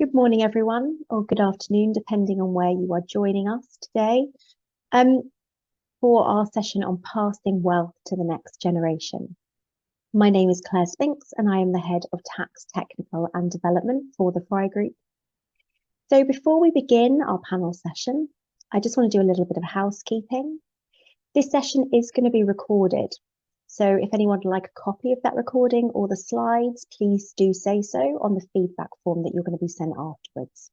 Good morning, everyone, or good afternoon, depending on where you are joining us today, um, for our session on passing wealth to the next generation. My name is Claire Spinks, and I am the Head of Tax Technical and Development for the Fry Group. So before we begin our panel session, I just want to do a little bit of housekeeping. This session is going to be recorded. So if anyone would like a copy of that recording or the slides, please do say so on the feedback form that you're going to be sent afterwards.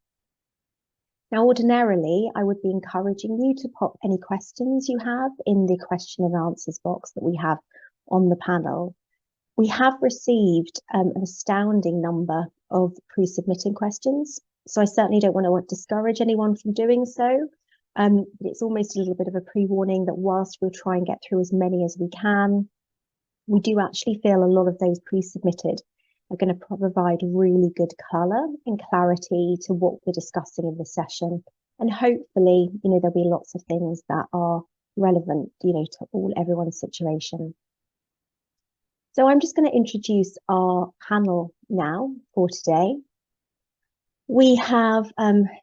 Now, ordinarily, I would be encouraging you to pop any questions you have in the question and answers box that we have on the panel. We have received an astounding number of pre-submitting questions, so I certainly don't want to discourage anyone from doing so. But it's almost a little bit of a pre-warning that whilst we'll try and get through as many as we can, we do actually feel a lot of those pre-submitted are going to provide really good colour and clarity to what we're discussing in this session. And hopefully, there'll be lots of things that are relevant, to everyone's situation. So I'm just going to introduce our panel now for today. We have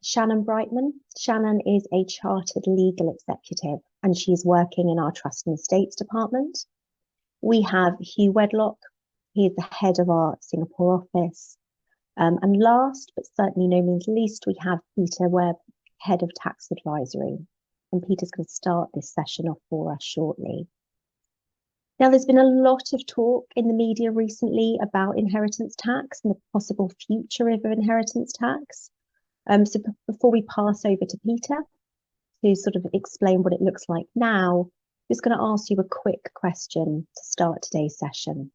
Shannon Brightman. Shannon is a chartered legal executive, and she's working in our Trust and Estates department. We have Hugh Wedlock. He is the head of our Singapore office. And last, but certainly no means least, we have Peter Webb, head of tax advisory. And Peter's going to start this session off for us shortly. Now, there's been a lot of talk in the media recently about inheritance tax and the possible future of inheritance tax. So before we pass over to Peter to sort of explain what it looks like now, I'm just going to ask you a quick question to start today's session.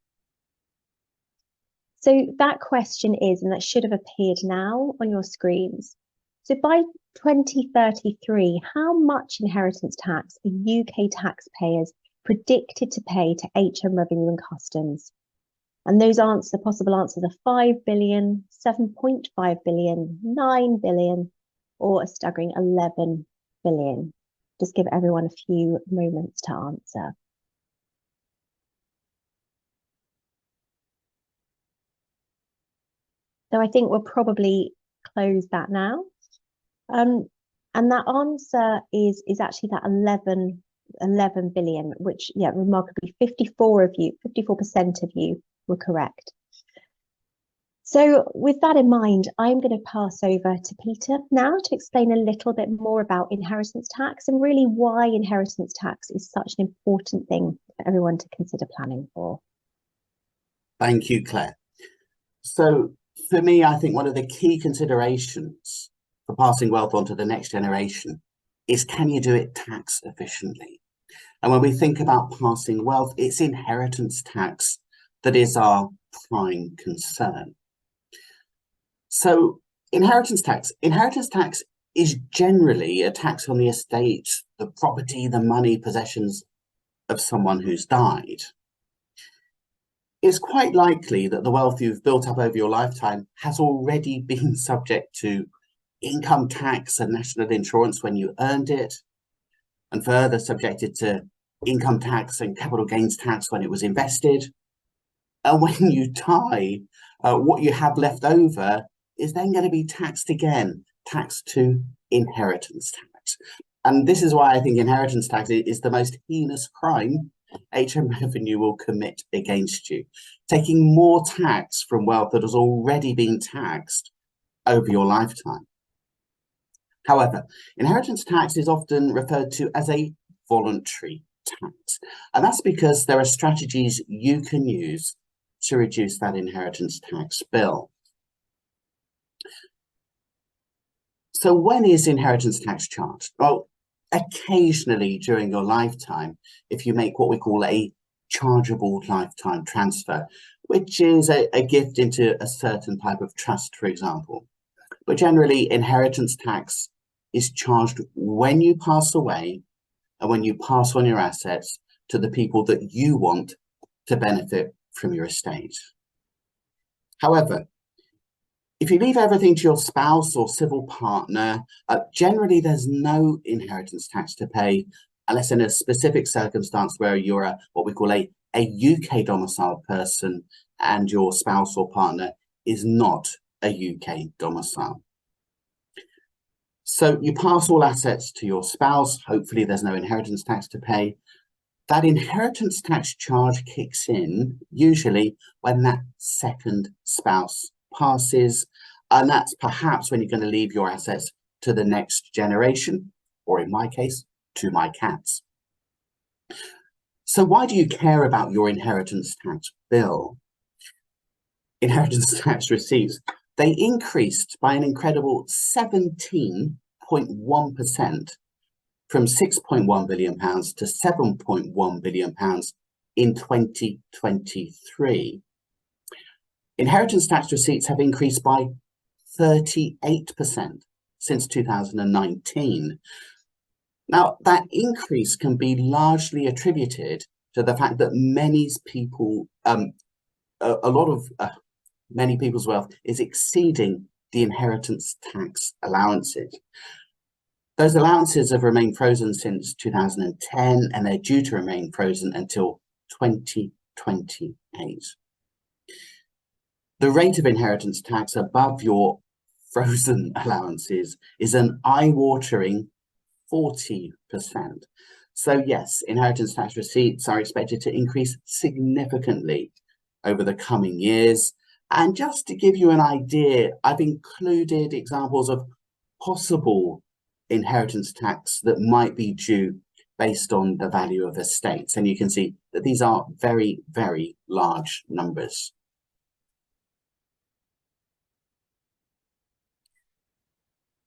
So that question is, and that should have appeared now on your screens. So by 2033, how much inheritance tax are UK taxpayers predicted to pay to HM Revenue and Customs? And those possible answers are 5 billion, 7.5 billion, 9 billion, or a staggering 11 billion. Just give everyone a few moments to answer. So I think we'll probably close that now. And that answer is actually that 11 billion, which, remarkably 54% of you were correct. So with that in mind, I'm going to pass over to Peter now to explain a little bit more about inheritance tax and really why inheritance tax is such an important thing for everyone to consider planning for. Thank you, Claire. So for me, I think one of the key considerations for passing wealth on to the next generation is, can you do it tax efficiently? And when we think about passing wealth, it's inheritance tax that is our prime concern. So inheritance tax is generally a tax on the estate, the property, the money, possessions of someone who's died. It's quite likely that the wealth you've built up over your lifetime has already been subject to income tax and national insurance when you earned it, and further subjected to income tax and capital gains tax when it was invested. And when you die, what you have left over is then going to be taxed again, taxed to inheritance tax. And this is why I think inheritance tax is the most heinous crime HM Revenue will commit against you, taking more tax from wealth that has already been taxed over your lifetime. However, inheritance tax is often referred to as a voluntary tax, and that's because there are strategies you can use to reduce that inheritance tax bill. So when is inheritance tax charged? Well, occasionally during your lifetime, if you make what we call a chargeable lifetime transfer, which is a gift into a certain type of trust, for example. But generally, inheritance tax is charged when you pass away and when you pass on your assets to the people that you want to benefit from your estate. However, if you leave everything to your spouse or civil partner, generally there's no inheritance tax to pay unless in a specific circumstance where you're what we call a UK domiciled person and your spouse or partner is not a UK domicile. So you pass all assets to your spouse. Hopefully there's no inheritance tax to pay. That inheritance tax charge kicks in usually when that second spouse passes, and that's perhaps when you're going to leave your assets to the next generation, or in my case, to my cats. So why do you care about your inheritance tax bill? Inheritance tax receipts, they increased by an incredible 17.1% from £6.1 billion to £7.1 billion in 2023. Inheritance tax receipts have increased by 38% since 2019. Now, that increase can be largely attributed to the fact that many people's wealth is exceeding the inheritance tax allowances. Those allowances have remained frozen since 2010, and they're due to remain frozen until 2028. The rate of inheritance tax above your frozen allowances is an eye-watering 40%. So yes, inheritance tax receipts are expected to increase significantly over the coming years. And just to give you an idea, I've included examples of possible inheritance tax that might be due based on the value of estates. And you can see that these are very, very large numbers.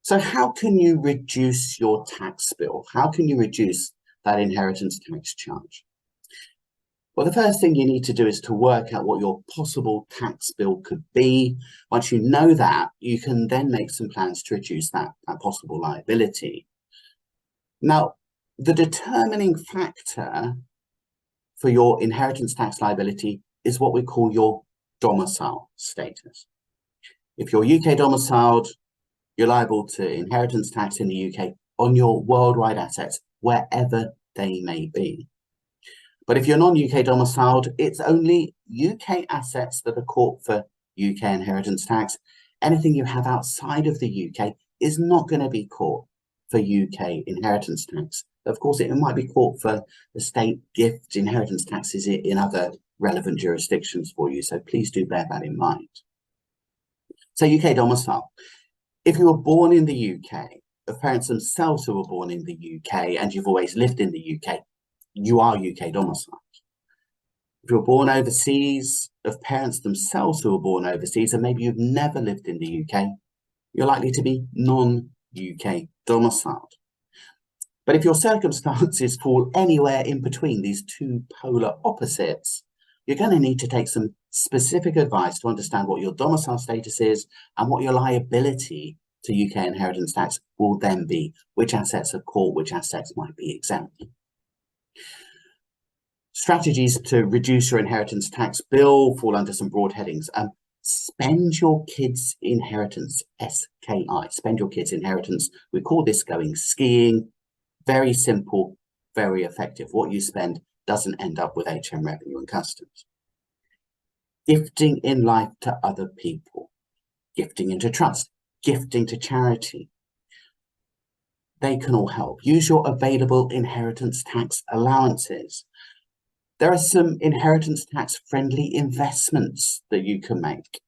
So how can you reduce your tax bill? How can you reduce that inheritance tax charge? Well, the first thing you need to do is to work out what your possible tax bill could be. Once you know that, you can then make some plans to reduce that possible liability. Now, the determining factor for your inheritance tax liability is what we call your domicile status. If you're UK domiciled, you're liable to inheritance tax in the UK on your worldwide assets, wherever they may be. But if you're non-UK domiciled, it's only UK assets that are caught for UK inheritance tax. Anything you have outside of the UK is not going to be caught for UK inheritance tax. Of course, it might be caught for estate, gift, inheritance taxes in other relevant jurisdictions for you. So please do bear that in mind. So UK domicile. If you were born in the UK, of parents themselves who were born in the UK, and you've always lived in the UK, you are UK domiciled. If you're born overseas, of parents themselves who were born overseas, and maybe you've never lived in the UK, you're likely to be non-UK domiciled. But if your circumstances fall anywhere in between these two polar opposites, you're going to need to take some specific advice to understand what your domicile status is and what your liability to UK inheritance tax will then be, which assets are caught, which assets might be exempt. Strategies to reduce your inheritance tax bill fall under some broad headings. Spend your kids' inheritance, SKI, spend your kids' inheritance. We call this going skiing. Very simple, very effective. What you spend doesn't end up with HM Revenue and Customs. Gifting in life to other people, gifting into trust, gifting to charity. They can all help. Use your available inheritance tax allowances. There are some inheritance tax friendly investments that you can make,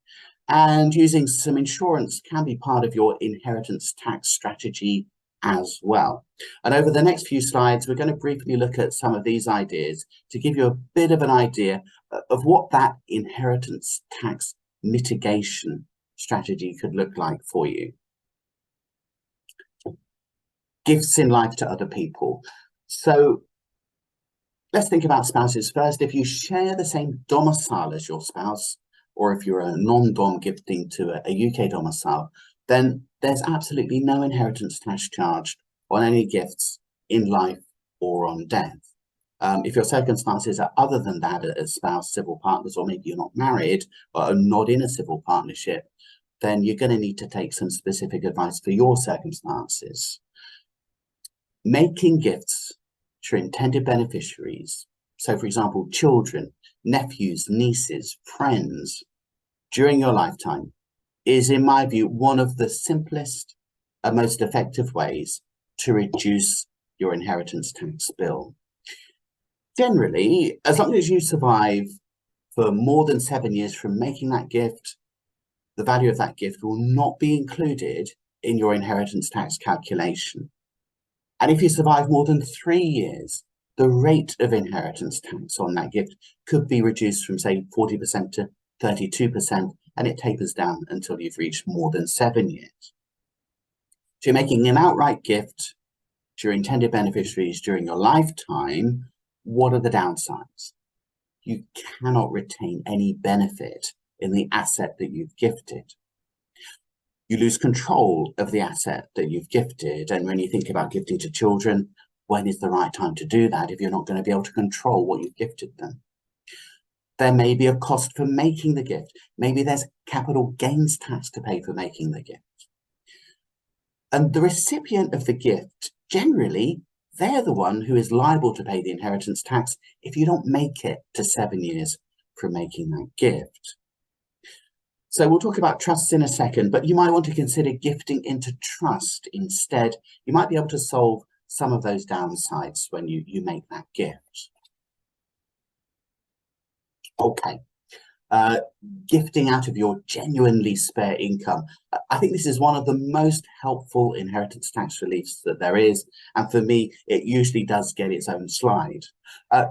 and using some insurance can be part of your inheritance tax strategy as well. And over the next few slides, we're going to briefly look at some of these ideas to give you a bit of an idea of what that inheritance tax mitigation strategy could look like for you. Gifts in life to other people. So let's think about spouses first. If you share the same domicile as your spouse, or if you're a non-dom gifting to a UK domicile, then there's absolutely no inheritance tax charged on any gifts in life or on death. If your circumstances are other than that as spouse, civil partners, or maybe you're not married or are not in a civil partnership, then you're going to need to take some specific advice for your circumstances. Making gifts to intended beneficiaries, so for example, children, nephews, nieces, friends, during your lifetime is, in my view, one of the simplest and most effective ways to reduce your inheritance tax bill. Generally, as long as you survive for more than 7 years from making that gift, the value of that gift will not be included in your inheritance tax calculation. And if you survive more than 3 years, the rate of inheritance tax on that gift could be reduced from, say, 40% to 32%, and it tapers down until you've reached more than 7 years. So you're making an outright gift to your intended beneficiaries during your lifetime. What are the downsides? You cannot retain any benefit in the asset that you've gifted. You lose control of the asset that you've gifted. And when you think about gifting to children, when is the right time to do that if you're not going to be able to control what you've gifted them? There may be a cost for making the gift. Maybe there's capital gains tax to pay for making the gift. And the recipient of the gift, generally, they're the one who is liable to pay the inheritance tax if you don't make it to 7 years from making that gift. So we'll talk about trusts in a second, but you might want to consider gifting into trust instead. You might be able to solve some of those downsides when you make that gift. Okay. Gifting out of your genuinely spare income. I think this is one of the most helpful inheritance tax reliefs that there is. And for me, it usually does get its own slide.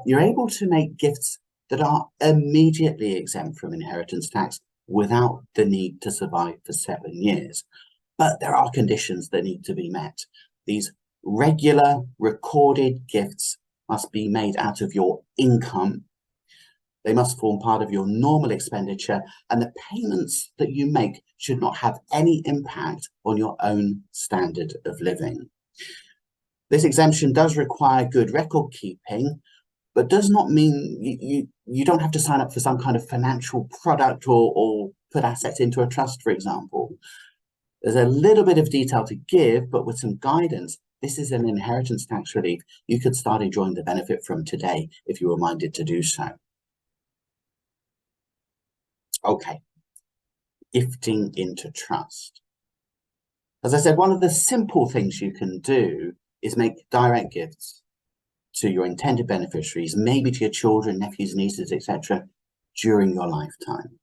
You're able to make gifts that are immediately exempt from inheritance tax without the need to survive for 7 years. But there are conditions that need to be met. These regular recorded gifts must be made out of your income. They must form part of your normal expenditure, and the payments that you make should not have any impact on your own standard of living. This exemption does require good record keeping, but does not mean you don't have to sign up for some kind of financial product or put assets into a trust, for example. There's a little bit of detail to give, but with some guidance, this is an inheritance tax relief you could start enjoying the benefit from today if you were minded to do so. Okay, gifting into trust. As I said, one of the simple things you can do is make direct gifts to your intended beneficiaries, maybe to your children, nephews, nieces, etc., during your lifetime.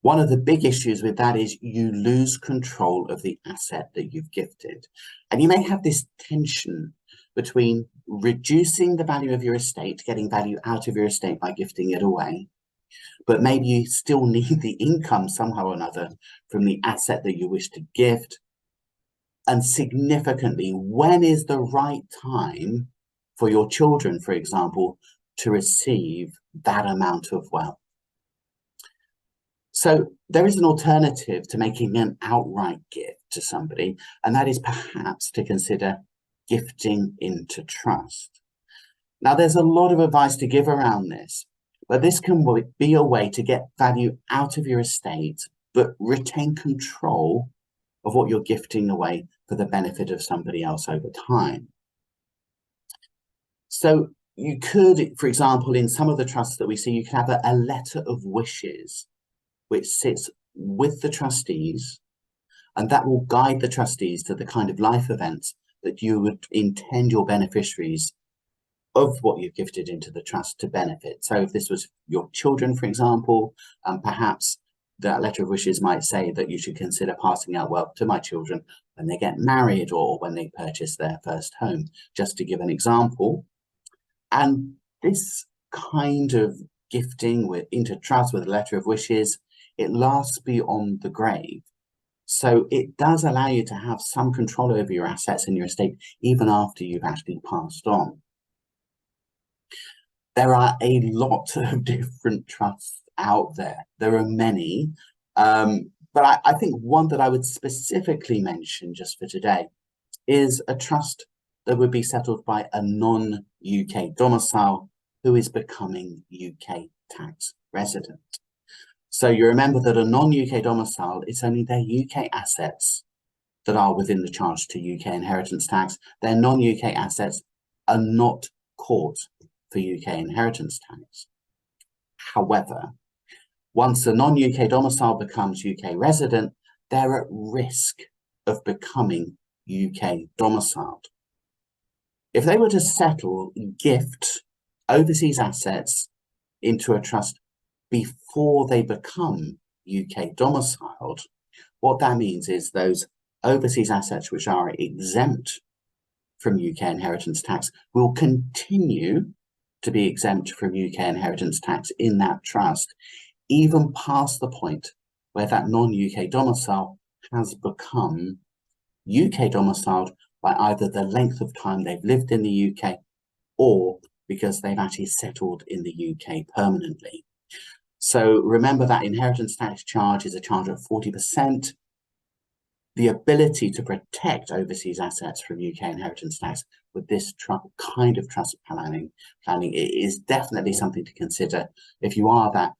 One of the big issues with that is you lose control of the asset that you've gifted. And you may have this tension between reducing the value of your estate, getting value out of your estate by gifting it away, but maybe you still need the income somehow or another from the asset that you wish to gift. And significantly, when is the right time for your children, for example, to receive that amount of wealth? So there is an alternative to making an outright gift to somebody, and that is perhaps to consider gifting into trust. Now, there's a lot of advice to give around this, but this can be a way to get value out of your estate, but retain control of what you're gifting away for the benefit of somebody else over time. So you could, for example, in some of the trusts that we see, you can have a letter of wishes, which sits with the trustees, and that will guide the trustees to the kind of life events that you would intend your beneficiaries of what you've gifted into the trust to benefit. So if this was your children, for example, perhaps that letter of wishes might say that you should consider passing out wealth to my children when they get married or when they purchase their first home, just to give an example. And this kind of gifting into trust with a letter of wishes, it lasts beyond the grave. So it does allow you to have some control over your assets and your estate, even after you've actually passed on. There are a lot of different trusts out there. There are many, but I think one that I would specifically mention just for today is a trust that would be settled by a non-UK domicile who is becoming UK tax resident. So you remember that a non-UK domicile, it's only their UK assets that are within the charge to UK inheritance tax. Their non-UK assets are not caught for UK inheritance tax. However, Once a non-UK domicile becomes UK resident, they're at risk of becoming UK domiciled. If they were to settle, gift overseas assets into a trust before they become UK domiciled, what that means is those overseas assets which are exempt from UK inheritance tax will continue to be exempt from UK inheritance tax in that trust, even past the point where that non-UK domicile has become UK domiciled by either the length of time they've lived in the UK or because they've actually settled in the UK permanently. So remember that inheritance tax charge is a charge of 40%. The ability to protect overseas assets from UK inheritance tax with this kind of trust planning is definitely something to consider if you are that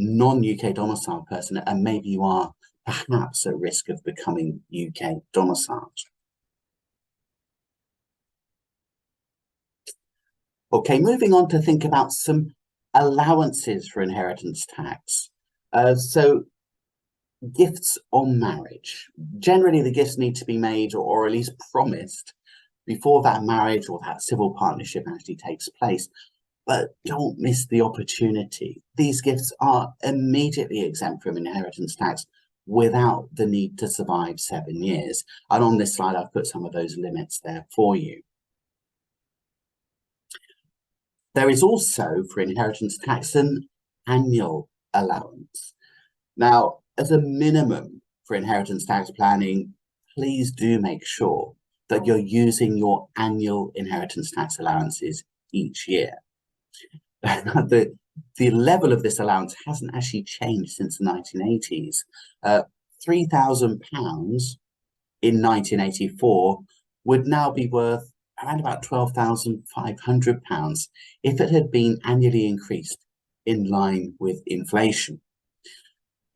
non-UK domiciled person and maybe you are perhaps at risk of becoming UK domiciled. Okay, moving on to think about some allowances for inheritance tax. So gifts on marriage. Generally, the gifts need to be made or at least promised before that marriage or that civil partnership actually takes place. But don't miss the opportunity. These gifts are immediately exempt from inheritance tax without the need to survive 7 years. And on this slide, I've put some of those limits there for you. There is also, for inheritance tax, an annual allowance. Now, as a minimum for inheritance tax planning, please do make sure that you're using your annual inheritance tax allowances each year. The level of this allowance hasn't actually changed since the 1980s. £3,000 in 1984 would now be worth around about £12,500 if it had been annually increased in line with inflation.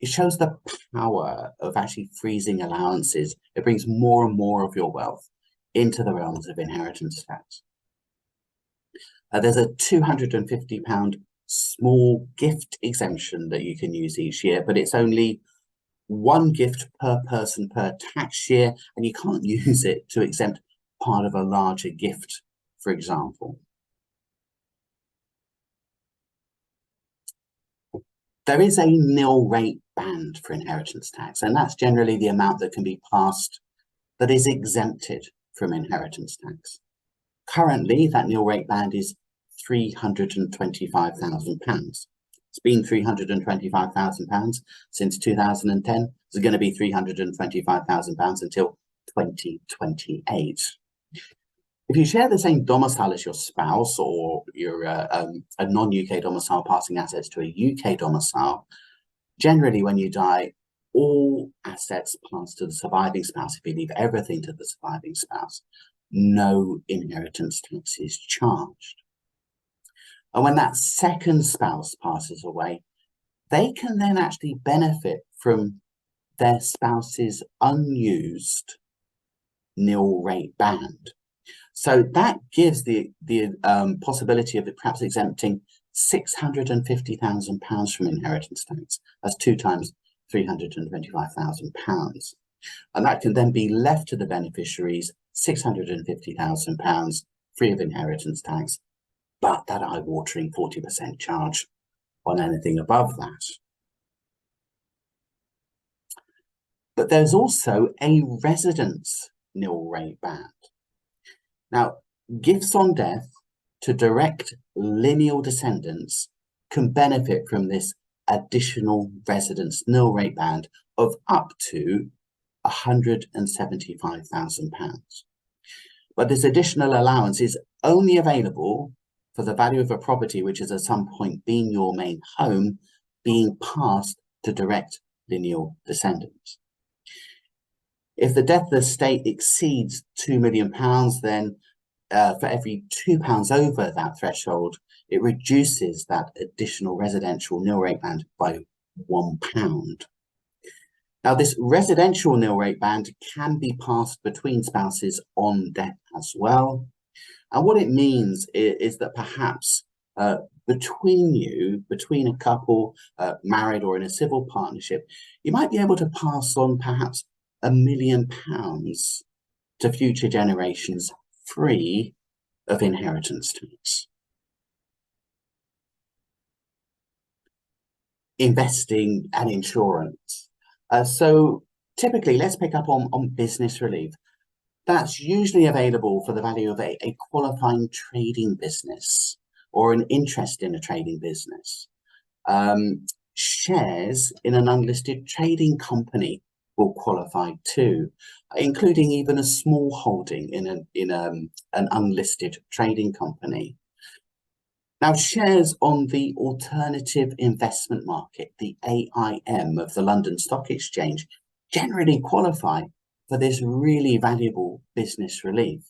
It shows the power of actually freezing allowances. It brings more and more of your wealth into the realms of inheritance tax. There's a £250 small gift exemption that you can use each year, but it's only one gift per person per tax year, and you can't use it to exempt part of a larger gift, for example. There is a nil rate band for inheritance tax, and that's generally the amount that can be passed that is exempted from inheritance tax. Currently, that nil rate band is £325,000. It's been £325,000 since 2010. It's going to be £325,000 until 2028. If you share the same domicile as your spouse, or you're a non-UK domicile passing assets to a UK domicile, generally when you die, all assets pass to the surviving spouse. If you leave everything to the surviving spouse, no inheritance tax is charged. And when that second spouse passes away, they can then actually benefit from their spouse's unused nil rate band. So that gives the possibility of it perhaps exempting £650,000 from inheritance tax. That's 2 times £325,000. And that can then be left to the beneficiaries, £650,000 free of inheritance tax, but that eye-watering 40% charge on anything above that. But there's also a residence nil rate band. Now, gifts on death to direct lineal descendants can benefit from this additional residence nil rate band of up to £175,000. But this additional allowance is only available for the value of a property which has at some point been your main home being passed to direct lineal descendants. If the death of the estate exceeds £2 million, then for every £2 over that threshold, it reduces that additional residential nil rate band by £1. Now, this residential nil rate band can be passed between spouses on death as well. And what it means is that perhaps between you, between a couple, married or in a civil partnership, you might be able to pass on perhaps £1 million to future generations free of inheritance tax. Investing and insurance. So typically, let's pick up on business relief. That's usually available for the value of a qualifying trading business or an interest in a trading business. Shares in an unlisted trading company will qualify too, including even a small holding in an unlisted trading company. Now, shares on the alternative investment market, the AIM of the London Stock Exchange, generally qualify for this really valuable business relief.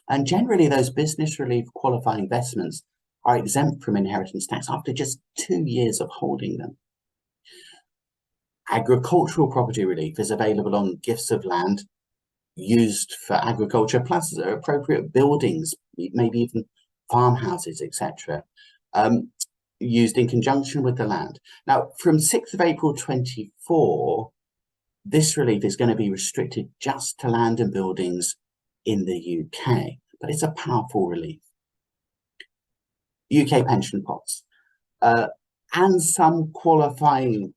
And generally, those business relief qualifying investments are exempt from inheritance tax after just 2 years of holding them. Agricultural property relief is available on gifts of land used for agriculture, plus appropriate buildings, maybe even farmhouses, etc., used in conjunction with the land. Now, from 6th of April 24, this relief is going to be restricted just to land and buildings in the UK, but it's a powerful relief. UK pension pots and some qualifying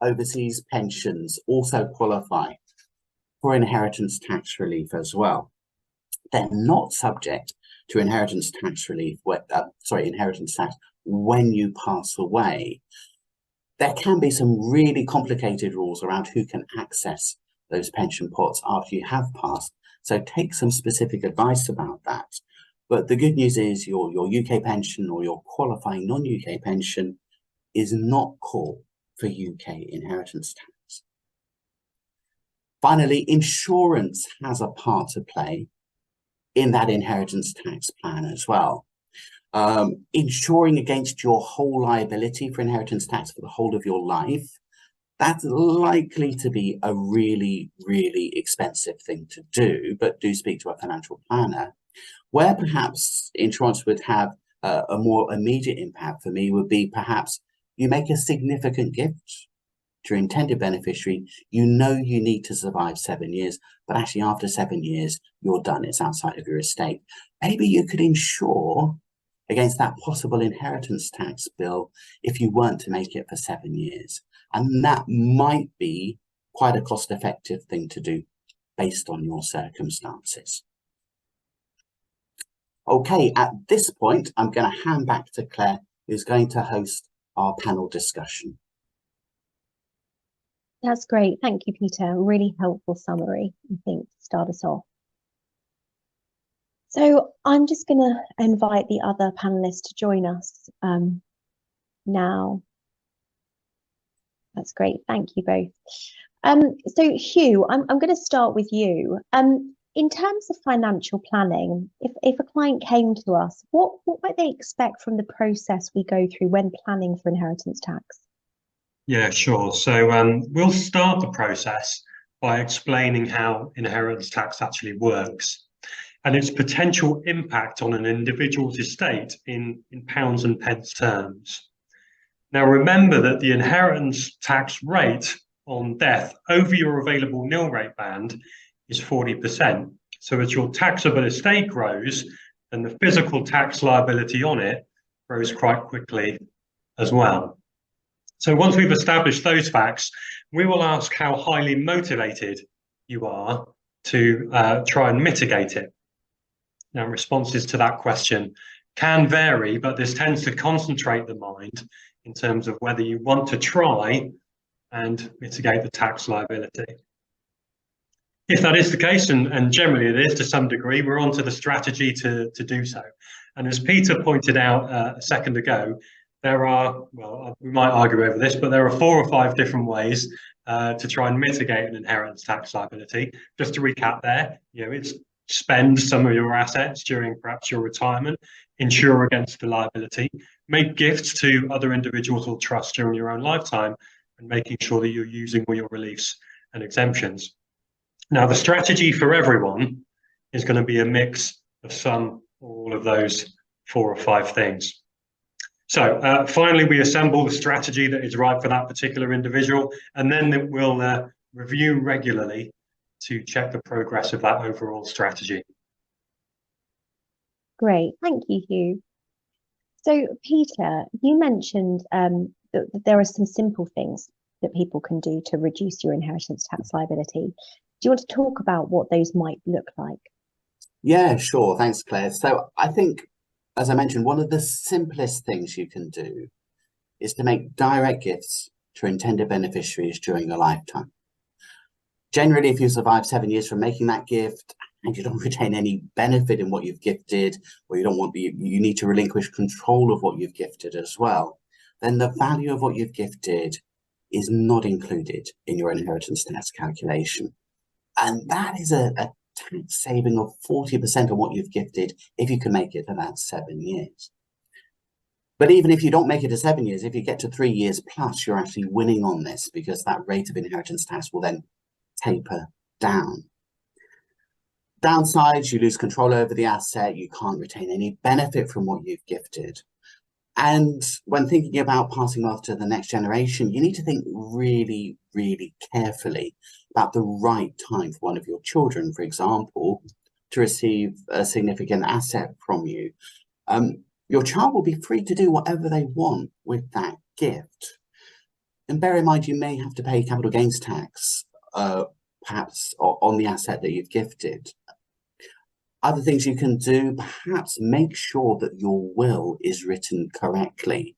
overseas pensions also qualify for inheritance tax relief as well. They're not subject to inheritance tax relief, inheritance tax when you pass away. There can be some really complicated rules around who can access those pension pots after you have passed. So take some specific advice about that. But the good news is your UK pension or your qualifying non-UK pension is not called for UK inheritance tax. Finally, insurance has a part to play in that inheritance tax plan as well. Insuring against your whole liability for inheritance tax for the whole of your life, that's likely to be a really, really expensive thing to do, but do speak to a financial planner. Where perhaps insurance would have a more immediate impact for me would be perhaps you make a significant gift to your intended beneficiary. You know you need to survive 7 years, but actually after 7 years, you're done. It's outside of your estate. Maybe you could insure against that possible inheritance tax bill if you weren't to make it for 7 years. And that might be quite a cost-effective thing to do based on your circumstances. Okay, at this point, I'm going to hand back to Claire, who's going to host our panel discussion. That's great. Thank you, Peter. Really helpful summary, I think, to start us off. So I'm just going to invite the other panelists to join us now. That's great. Thank you both. So Hugh, I'm going to start with you. In terms of financial planning, if a client came to us, what might they expect from the process we go through when planning for inheritance tax? Yeah, sure. So we'll start the process by explaining how inheritance tax actually works and its potential impact on an individual's estate in pounds and pence terms. Now, remember that the inheritance tax rate on death over your available nil rate band is 40%. So as your taxable estate grows, then the physical tax liability on it grows quite quickly as well. So once we've established those facts, we will ask how highly motivated you are to try and mitigate it. Now, responses to that question can vary, but this tends to concentrate the mind in terms of whether you want to try and mitigate the tax liability. If that is the case, and generally it is to some degree, we're on to the strategy to do so. And as Peter pointed out a second ago, there are, well, we might argue over this, but there are 4 or 5 different ways to try and mitigate an inheritance tax liability. Just to recap there, it's spend some of your assets during perhaps your retirement, insure against the liability, make gifts to other individuals or trusts during your own lifetime, and making sure that you're using all your reliefs and exemptions. Now, the strategy for everyone is going to be a mix of some or all of those 4 or 5 things. So finally, we assemble the strategy that is right for that particular individual, and then we'll review regularly to check the progress of that overall strategy. Great, thank you, Hugh. So, Peter, you mentioned that there are some simple things that people can do to reduce your inheritance tax liability. Do you want to talk about what those might look like? Yeah, sure. Thanks, Claire. So I think, as I mentioned, one of the simplest things you can do is to make direct gifts to intended beneficiaries during your lifetime. Generally, if you survive 7 years from making that gift and you don't retain any benefit in what you've gifted, or you need to relinquish control of what you've gifted as well, then the value of what you've gifted is not included in your inheritance tax calculation. And that is a tax saving of 40% on what you've gifted if you can make it to that 7 years. But even if you don't make it to 7 years, if you get to 3 years plus, you're actually winning on this, because that rate of inheritance tax will then taper down. Downsides, you lose control over the asset, you can't retain any benefit from what you've gifted. And when thinking about passing wealth to the next generation, you need to think really, really carefully about the right time for one of your children, for example, to receive a significant asset from you. Your child will be free to do whatever they want with that gift. And bear in mind, you may have to pay capital gains tax, perhaps on the asset that you've gifted. Other things you can do, perhaps make sure that your will is written correctly.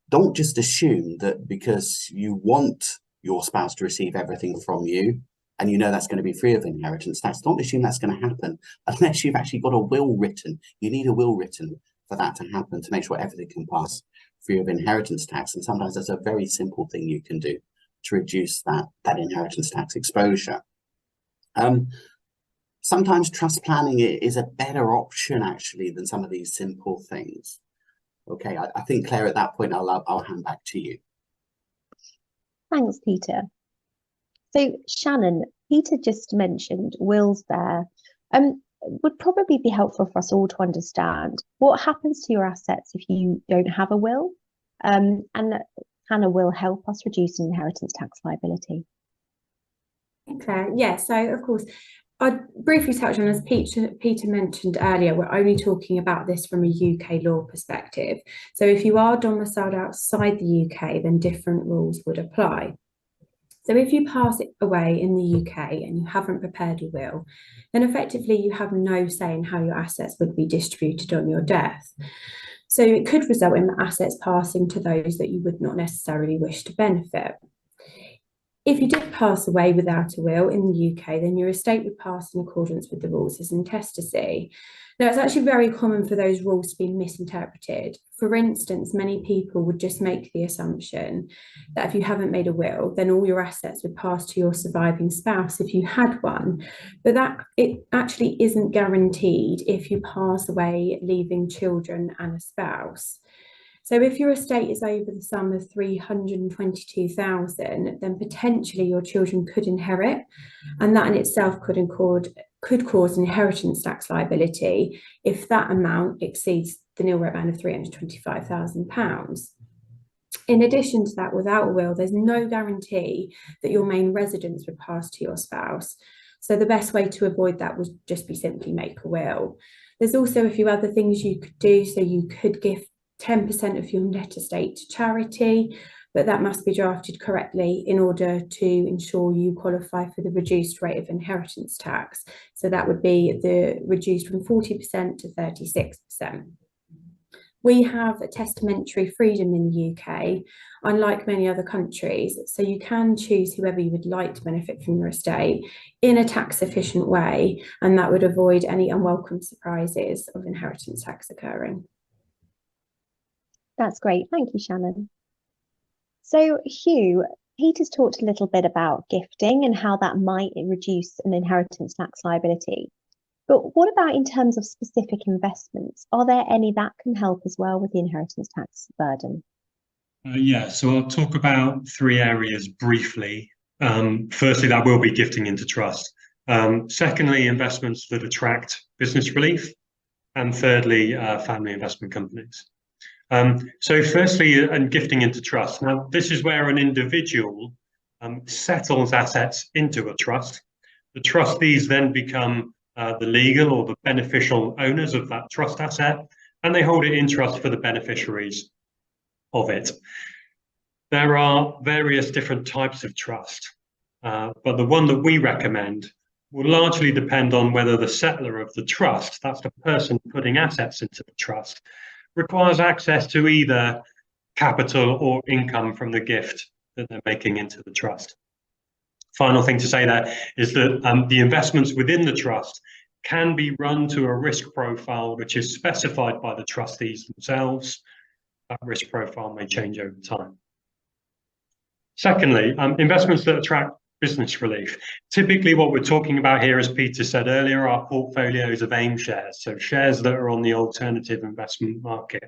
Don't just assume that because you want your spouse to receive everything from you and you know that's going to be free of inheritance tax. Don't assume that's going to happen unless you've actually got a will written. You need a will written for that to happen, to make sure everything can pass free of inheritance tax. And sometimes that's a very simple thing you can do to reduce that inheritance tax exposure. Sometimes trust planning is a better option, actually, than some of these simple things. Okay, I think, Claire, at that point, I'll hand back to you. Thanks, Peter. So, Shannon, Peter just mentioned wills there. Would probably be helpful for us all to understand what happens to your assets if you don't have a will, and Hannah will help us reduce inheritance tax liability. Claire, yeah, so of course, I'd briefly touch on, as Peter mentioned earlier, we're only talking about this from a UK law perspective. So if you are domiciled outside the UK, then different rules would apply. So if you pass it away in the UK and you haven't prepared a will, then effectively you have no say in how your assets would be distributed on your death. So it could result in the assets passing to those that you would not necessarily wish to benefit. If you did pass away without a will in the UK, then your estate would pass in accordance with the rules as intestacy. Now, it's actually very common for those rules to be misinterpreted. For instance, many people would just make the assumption that if you haven't made a will, then all your assets would pass to your surviving spouse if you had one. But that it actually isn't guaranteed if you pass away leaving children and a spouse. So if your estate is over the sum of 322,000, then potentially your children could inherit, and that in itself could cause inheritance tax liability if that amount exceeds the nil rate band of £325,000. In addition to that, without a will, there's no guarantee that your main residence would pass to your spouse. So the best way to avoid that would just be simply make a will. There's also a few other things you could do. So you could give 10% of your net estate to charity, but that must be drafted correctly in order to ensure you qualify for the reduced rate of inheritance tax. So that would be reduced from 40% to 36%. We have a testamentary freedom in the UK, unlike many other countries, so you can choose whoever you would like to benefit from your estate in a tax efficient way, and that would avoid any unwelcome surprises of inheritance tax occurring. That's great. Thank you, Shannon. So, Hugh, Peter's talked a little bit about gifting and how that might reduce an inheritance tax liability. But what about in terms of specific investments? Are there any that can help as well with the inheritance tax burden? Yeah, so I'll talk about 3 areas briefly. Firstly, that will be gifting into trust. Secondly, investments that attract business relief. And thirdly, family investment companies. So firstly, and gifting into trust. Now, this is where an individual settles assets into a trust. The trustees then become the legal or the beneficial owners of that trust asset, and they hold it in trust for the beneficiaries of it. There are various different types of trust, but the one that we recommend will largely depend on whether the settler of the trust, that's the person putting assets into the trust, requires access to either capital or income from the gift that they're making into the trust. Final thing to say there is that the investments within the trust can be run to a risk profile which is specified by the trustees themselves. That risk profile may change over time. Secondly, investments that attract business relief. Typically what we're talking about here, as Peter said earlier, are portfolios of AIM shares, so shares that are on the alternative investment market.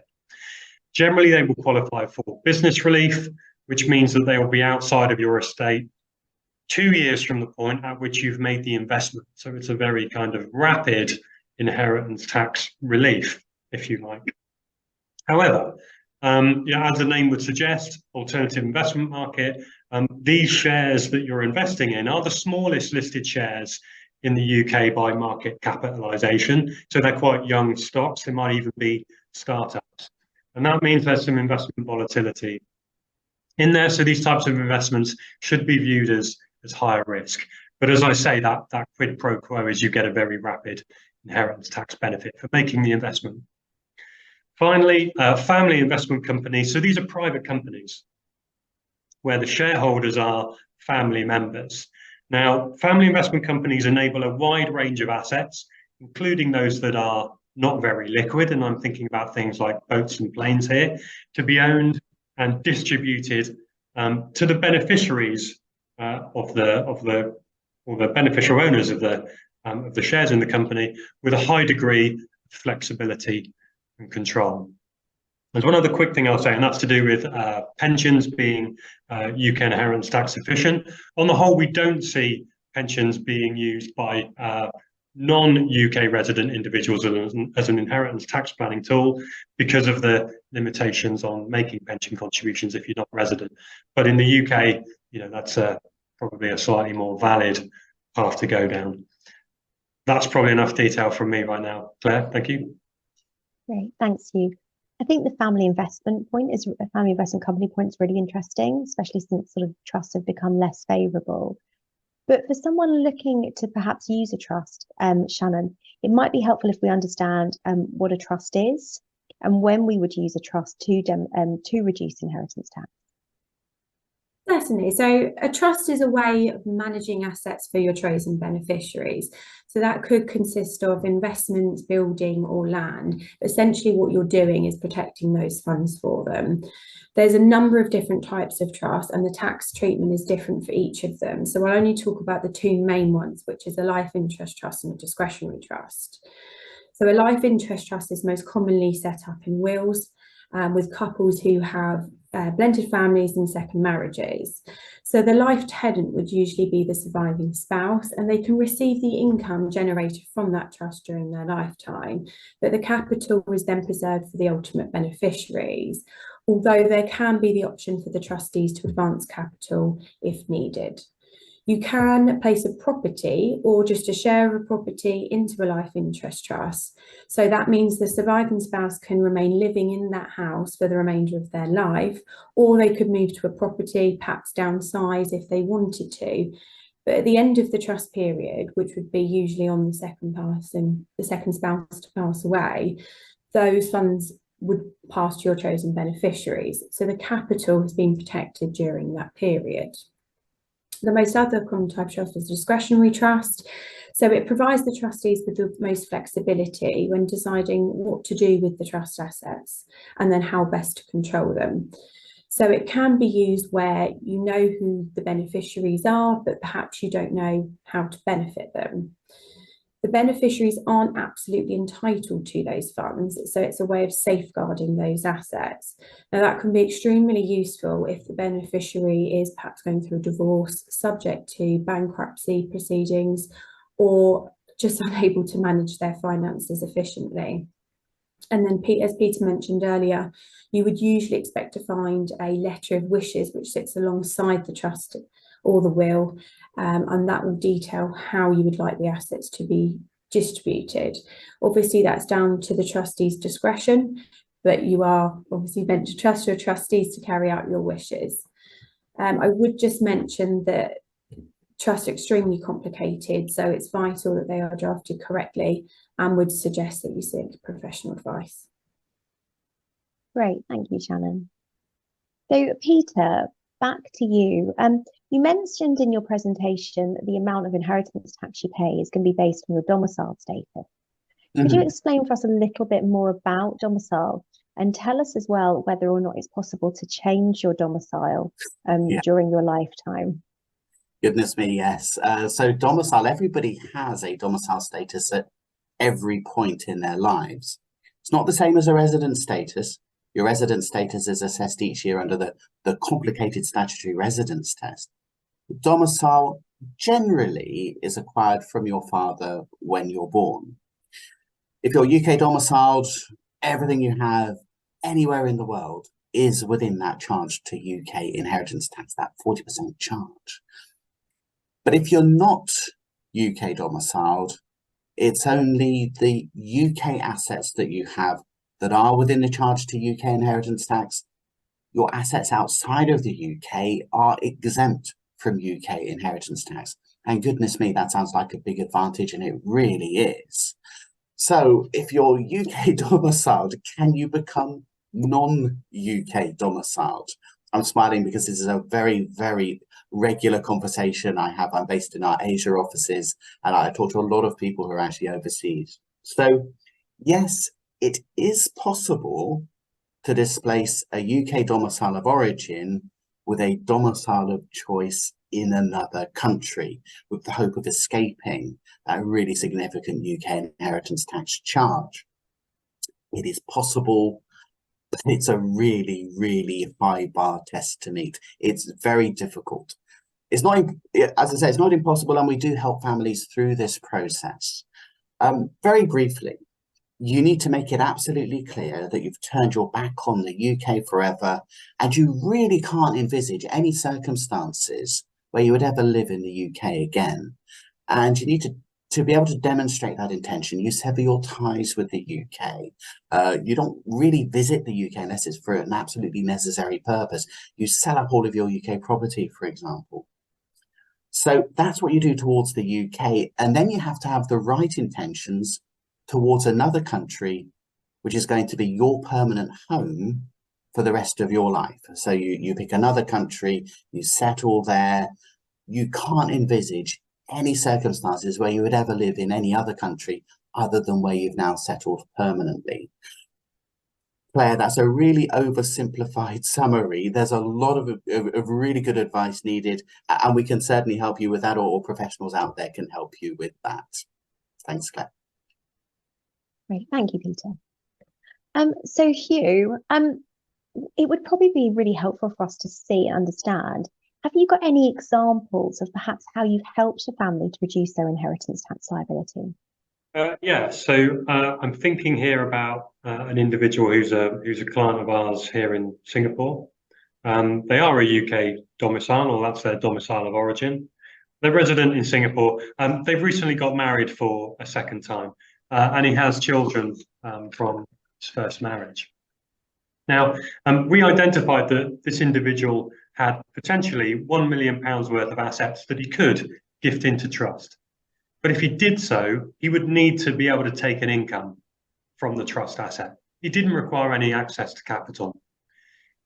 Generally, they will qualify for business relief, which means that they will be outside of your estate 2 years from the point at which you've made the investment. So it's a very kind of rapid inheritance tax relief, if you like. However, as the name would suggest, alternative investment market, these shares that you're investing in are the smallest listed shares in the UK by market capitalization. So they're quite young stocks. They might even be startups. And that means there's some investment volatility in there. So these types of investments should be viewed as higher risk. But as I say, that quid pro quo is you get a very rapid inheritance tax benefit for making the investment. Finally, family investment companies. So these are private companies where the shareholders are family members. Now, family investment companies enable a wide range of assets, including those that are not very liquid, and I'm thinking about things like boats and planes here, to be owned and distributed to the beneficiaries or the beneficial owners of the shares in the company with a high degree of flexibility and control. There's one other quick thing I'll say, and that's to do with pensions being UK inheritance tax efficient. On the whole, we don't see pensions being used by non-UK resident individuals as an inheritance tax planning tool because of the limitations on making pension contributions if you're not resident. But in the UK, that's probably a slightly more valid path to go down. That's probably enough detail from me right now. Claire, thank you. Great, thanks, Hugh. I think the family investment company point is really interesting, especially since sort of trusts have become less favourable. But for someone looking to perhaps use a trust, Shannon, it might be helpful if we understand what a trust is and when we would use a trust to reduce inheritance tax. Certainly. So a trust is a way of managing assets for your chosen beneficiaries. So that could consist of investments, building or land. Essentially what you're doing is protecting those funds for them. There's a number of different types of trust and the tax treatment is different for each of them. So I'll only talk about the two main ones, which is a life interest trust and a discretionary trust. So a life interest trust is most commonly set up in wills with couples who have blended families and second marriages. So the life tenant would usually be the surviving spouse and they can receive the income generated from that trust during their lifetime, but the capital is then preserved for the ultimate beneficiaries, although there can be the option for the trustees to advance capital if needed. You can place a property or just a share of a property into a life interest trust. So that means the surviving spouse can remain living in that house for the remainder of their life, or they could move to a property, perhaps downsize if they wanted to. But at the end of the trust period, which would be usually on the second spouse to pass away, those funds would pass to your chosen beneficiaries. So the capital has been protected during that period. The most other common type of trust is a discretionary trust. So it provides the trustees with the most flexibility when deciding what to do with the trust assets and then how best to control them. So it can be used where you know who the beneficiaries are, but perhaps you don't know how to benefit them. The beneficiaries aren't absolutely entitled to those funds, so it's a way of safeguarding those assets. Now that can be extremely useful if the beneficiary is perhaps going through a divorce, subject to bankruptcy proceedings, or just unable to manage their finances efficiently. And then, as Peter mentioned earlier, you would usually expect to find a letter of wishes which sits alongside the trust or the will, and that will detail how you would like the assets to be distributed. Obviously, that's down to the trustee's discretion, but you are obviously meant to trust your trustees to carry out your wishes. I would just mention that trusts are extremely complicated, so it's vital that they are drafted correctly, and would suggest that you seek professional advice. Great, thank you, Shannon. So, Peter, back to you. You mentioned in your presentation that the amount of inheritance tax you pay is going to be based on your domicile status. Could you explain for us a little bit more about domicile, and tell us as well whether or not it's possible to change your domicile during your lifetime? Goodness me, yes. So domicile, everybody has a domicile status at every point in their lives. It's not the same as a resident status. Your resident status is assessed each year under the complicated statutory residence test. Domicile generally is acquired from your father when you're born. If you're UK domiciled, everything you have anywhere in the world is within that charge to UK inheritance tax, that 40% charge. But if you're not UK domiciled, it's only the UK assets that you have that are within the charge to UK inheritance tax. Your assets outside of the UK are exempt from UK inheritance tax. And goodness me, that sounds like a big advantage, and it really is. So if you're UK domiciled, can you become non-UK domiciled? I'm smiling because this is a very, very regular conversation I have. I'm based in our Asia offices, and I talk to a lot of people who are actually overseas. So yes, it is possible to displace a UK domicile of origin with a domicile of choice in another country, with the hope of escaping a really significant UK inheritance tax charge. It is possible, but it's a really, really high bar test to meet. It's very difficult. It's not, as I say, it's not impossible, and we do help families through this process. Very briefly, you need to make it absolutely clear that you've turned your back on the UK forever, and you really can't envisage any circumstances where you would ever live in the UK again. And you need to be able to demonstrate that intention. You sever your ties with the UK. You don't really visit the UK unless it's for an absolutely necessary purpose. You sell up all of your UK property, for example. So that's what you do towards the UK. And then you have to have the right intentions towards another country, which is going to be your permanent home for the rest of your life. So you pick another country, you settle there. You can't envisage any circumstances where you would ever live in any other country other than where you've now settled permanently. Claire, that's a really oversimplified summary. There's a lot of really good advice needed, and we can certainly help you with that, or professionals out there can help you with that. Thanks, Claire. Great, thank you, Peter. So Hugh, it would probably be really helpful for us to see and understand, have you got any examples of perhaps how you've helped a family to reduce their inheritance tax liability? Yeah, so I'm thinking here about an individual who's a client of ours here in Singapore. They are a UK domicile, or that's their domicile of origin. They're resident in Singapore. They've recently got married for a second time, and he has children from his first marriage. Now, we identified that this individual had potentially £1 million worth of assets that he could gift into trust. But if he did so, he would need to be able to take an income from the trust asset. He didn't require any access to capital.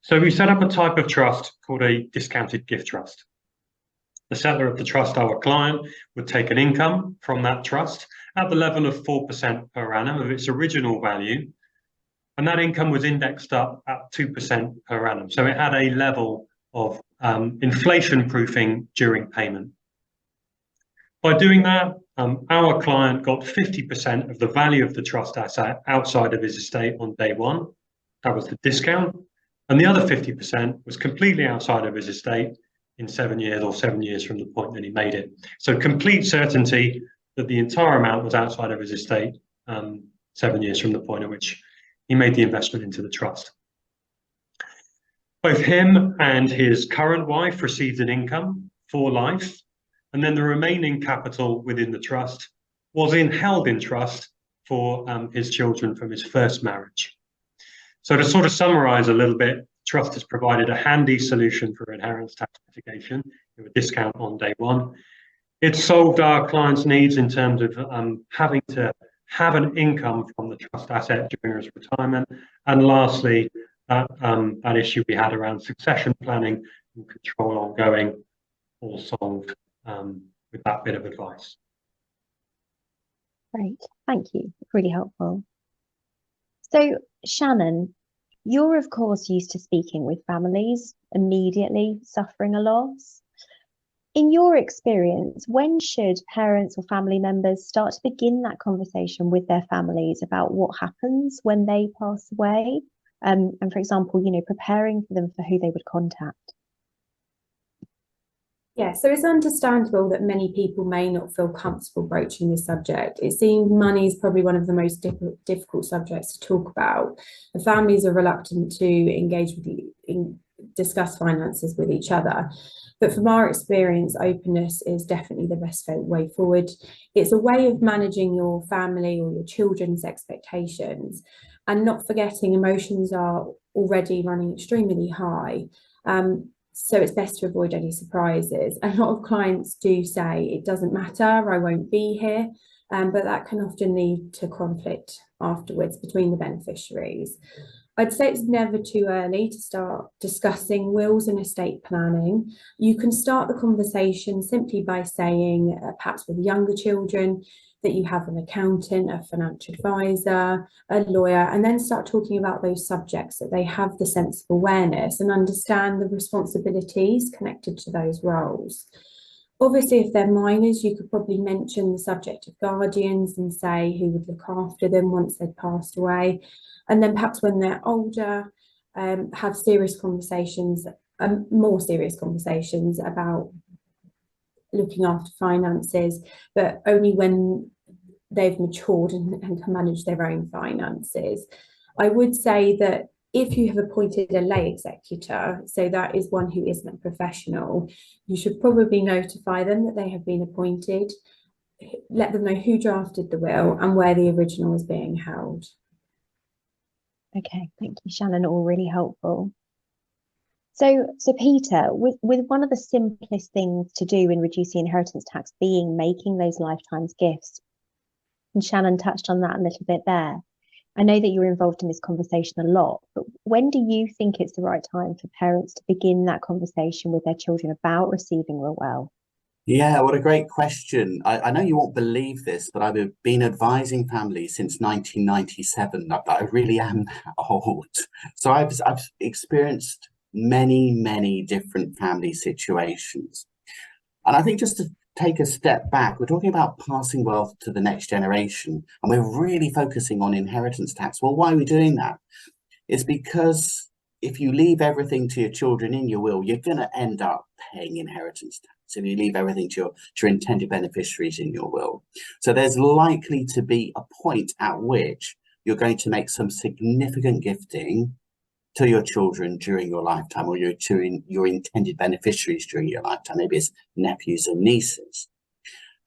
So we set up a type of trust called a discounted gift trust. The settler of the trust, our client, would take an income from that trust at the level of 4% per annum of its original value. And that income was indexed up at 2% per annum. So it had a level of inflation proofing during payment. By doing that, our client got 50% of the value of the trust asset outside of his estate on day one. That was the discount. And the other 50% was completely outside of his estate in 7 years, or 7 years from the point that he made it. So complete certainty that the entire amount was outside of his estate 7 years from the point at which he made the investment into the trust. Both him and his current wife received an income for life, and then the remaining capital within the trust was held in trust for his children from his first marriage. So to sort of summarize a little bit, trust has provided a handy solution for inheritance tax mitigation with a discount on day one. It solved our clients' needs in terms of having to have an income from the trust asset during his retirement. And lastly, that issue we had around succession planning and control ongoing, all solved with that bit of advice. Great, thank you. Really helpful. So, Shannon, you're of course used to speaking with families immediately suffering a loss. In your experience, when should parents or family members start to begin that conversation with their families about what happens when they pass away? And for example, preparing for them for who they would contact. Yeah, so it's understandable that many people may not feel comfortable broaching this subject. It seems money is probably one of the most difficult subjects to talk about. The families are reluctant to engage with you, discuss finances with each other. But from our experience, openness is definitely the best way forward. It's a way of managing your family or your children's expectations, and not forgetting emotions are already running extremely high. So it's best to avoid any surprises. A lot of clients do say, it doesn't matter, I won't be here, but that can often lead to conflict afterwards between the beneficiaries. I'd say it's never too early to start discussing wills and estate planning. You can start the conversation simply by saying, perhaps with younger children, that you have an accountant, a financial advisor, a lawyer, and then start talking about those subjects, that they have the sense of awareness and understand the responsibilities connected to those roles. Obviously, if they're minors, you could probably mention the subject of guardians and say who would look after them once they'd passed away. And then perhaps when they're older, have serious conversations, more serious conversations about looking after finances, but only when they've matured and can manage their own finances. I would say that if you have appointed a lay executor, so that is one who isn't a professional, you should probably notify them that they have been appointed, let them know who drafted the will and where the original is being held. Okay, thank you, Shannon, all really helpful. So Peter, with one of the simplest things to do in reducing inheritance tax being making those lifetime gifts, and Shannon touched on that a little bit there. I know that you're involved in this conversation a lot, but when do you think it's the right time for parents to begin that conversation with their children about receiving a will? Yeah, what a great question. I know you won't believe this, but I've been advising families since 1997. I really am that old. So I've experienced many different family situations. And I think just to take a step back, we're talking about passing wealth to the next generation, and we're really focusing on inheritance tax. Well, why are we doing that? It's because if you leave everything to your children in your will, you're going to end up paying inheritance tax if you leave everything to your intended beneficiaries in your will. So there's likely to be a point at which you're going to make some significant gifting to your children during your lifetime, or your intended beneficiaries during your lifetime. Maybe it's nephews and nieces.